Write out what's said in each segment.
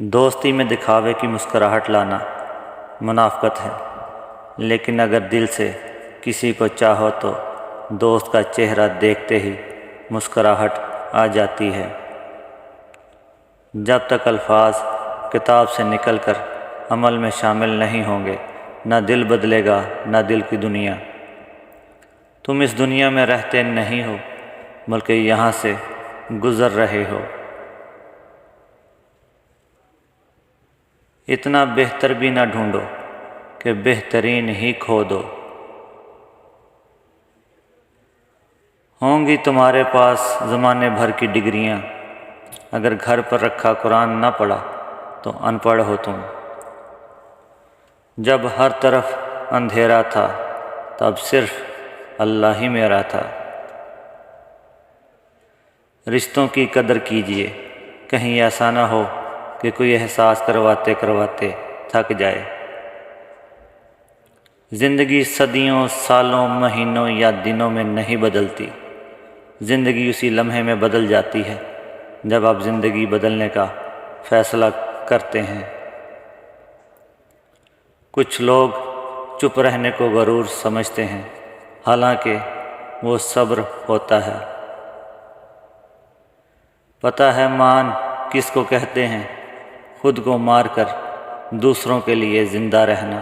دوستی میں دکھاوے کی مسکراہٹ لانا منافقت ہے، لیکن اگر دل سے کسی کو چاہو تو دوست کا چہرہ دیکھتے ہی مسکراہٹ آ جاتی ہے۔ جب تک الفاظ کتاب سے نکل کر عمل میں شامل نہیں ہوں گے، نہ دل بدلے گا نہ دل کی دنیا۔ تم اس دنیا میں رہتے نہیں ہو بلکہ یہاں سے گزر رہے ہو۔ اتنا بہتر بھی نہ ڈھونڈو کہ بہترین ہی کھو دو۔ ہوں گی تمہارے پاس زمانے بھر کی ڈگریاں، اگر گھر پر رکھا قرآن نہ پڑھا تو ان پڑھ ہو تم۔ جب ہر طرف اندھیرا تھا تب صرف اللہ ہی میرا تھا۔ رشتوں کی قدر کیجیے، کہیں ایسا نہ ہو کہ کوئی احساس کرواتے کرواتے تھک جائے۔ زندگی صدیوں، سالوں، مہینوں یا دنوں میں نہیں بدلتی، زندگی اسی لمحے میں بدل جاتی ہے جب آپ زندگی بدلنے کا فیصلہ کرتے ہیں۔ کچھ لوگ چپ رہنے کو غرور سمجھتے ہیں، حالانکہ وہ صبر ہوتا ہے۔ پتہ ہے مان کس کو کہتے ہیں؟ خود کو مار کر دوسروں کے لیے زندہ رہنا۔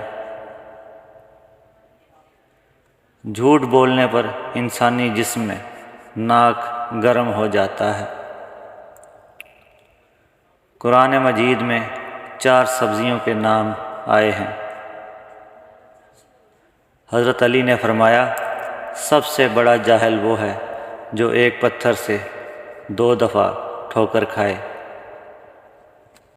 جھوٹ بولنے پر انسانی جسم میں ناک گرم ہو جاتا ہے۔ قرآن مجید میں 4 سبزیوں کے نام آئے ہیں۔ حضرت علی نے فرمایا، سب سے بڑا جاہل وہ ہے جو ایک پتھر سے 2 دفعہ ٹھوکر کھائے۔